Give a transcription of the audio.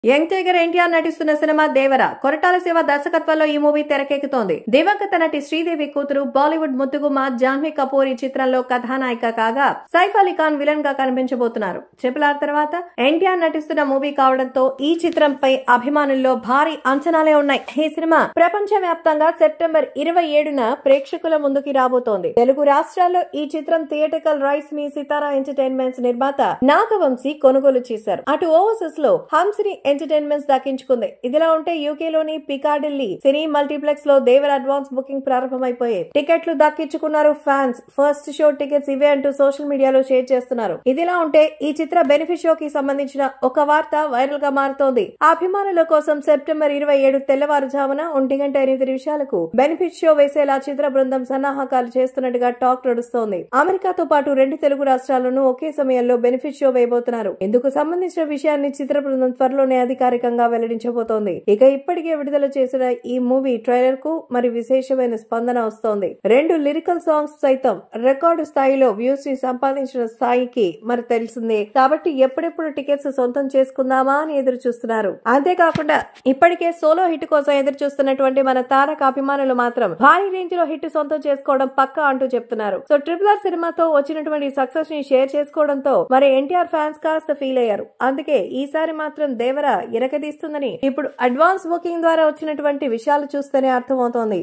Young tiger NTR నటిస్తున్న cinema దేవర కొరటాల శివ దర్శకత్వంలో ఈ మూవీ తెరకెక్కుతోంది. దివంగత నటి శ్రీదేవి కూతురు బాలీవుడ్ ముద్దుగుమ్మ జాహ్నవి కపూర్ ఈ చిత్రంలో కథానాయిక కాగా సైఫ్ అలీ ఖాన్ విలన్ గా కనిపించబోతున్నారు. RRR తర్వాత ఎన్టీఆర్ నటిస్తున్న మూవీ కావడంతో ఈ చిత్రంపై అభిమానుల్లో భారీ అంచనాలే ఉన్నాయి. ఈ సినిమా ప్రపంచ వ్యాప్తంగా సెప్టెంబర్ 27న ప్రేక్షకుల ముందుకి రాబోతోంది. తెలుగు రాష్ట్రాల్లో ఈ చిత్రం థియేట్రికల్ రైట్స్ ని సితారా ఎంటర్టైన్మెంట్స్ నిర్మాత నాగవంశీ కొనుగోలు చేశారు. అటు ఓవర్సీస్ లో హంసిని ఎంటర్టైన్మెంట్స్ దక్కించుకుంది. ఇదిలా ఉంటే యూకేలోని పికాడిల్లీ సినీ మల్టీప్లెక్స్ లో దేవర్ అడ్వాన్స్ బుకింగ్ ప్రారంభమైపోయాయి. టికెట్లు దక్కించుకున్నారు ఫ్యాన్స్. ఫస్ట్ షో టికెట్స్ ఇవే అంటూ సోషల్ మీడియాలో షేర్ చేస్తున్నారు. ఇదిలా ఉంటే ఈ చిత్ర బెనిఫిట్ షోకి సంబంధించిన ఒక వార్త వైరల్ గా మారుతోంది. అభిమానుల కోసం సెప్టెంబర్ 27 తెల్లవారుజామున 1:08 బెనిఫిట్ షో వేసేలా చిత్ర బృందం సన్నాహకాలు చేస్తున్నట్టుగా టాక్ నడుస్తోంది. అమెరికాతో పాటు 2 తెలుగు రాష్ట్రాల్లోనూ ఒకే సమయంలో బెనిఫిట్ షో వేయబోతున్నారు. ఇందుకు సంబంధించిన విషయాన్ని చిత్ర బృందం త్వరలోనే అధికారికంగా వెల్లడించబోతోంది. ఇక ఇప్పటికే విడుదల చేసిన ఈ మూవీ ట్రైలర్ కు మరి విశేషమైన స్పందన వస్తోంది. 2 లిరికల్ సాంగ్స్ సైతం రికార్డు స్థాయిలో వ్యూస్ ని సంపాదించిన స్థాయికి మరి తెలిసిందే. కాబట్టి ఎప్పుడెప్పుడు టికెట్స్ సొంతం చేసుకుందామా అని ఎదురు చూస్తున్నారు. అంతేకాకుండా ఇప్పటికే సోలో హిట్ కోసం ఎదురు చూస్తున్నటువంటి మన తారక అభిమానులు మాత్రం భారీ రేంజ్ లో హిట్ సొంతం చేసుకోవడం పక్కా అంటూ చెప్తున్నారు. సో RRR సినిమాతో వచ్చినటువంటి సక్సెస్ ని షేర్ చేసుకోవడంతో మరి ఎన్టీఆర్ ఫ్యాన్స్ కాస్త ఫీల్ అయ్యారు. అందుకే ఈసారి మాత్రం దేవర ఇరకదీస్తుందని ఇప్పుడు అడ్వాన్స్ బుకింగ్ ద్వారా వచ్చినటువంటి విషయాలు చూస్తేనే అర్థమవుతోంది.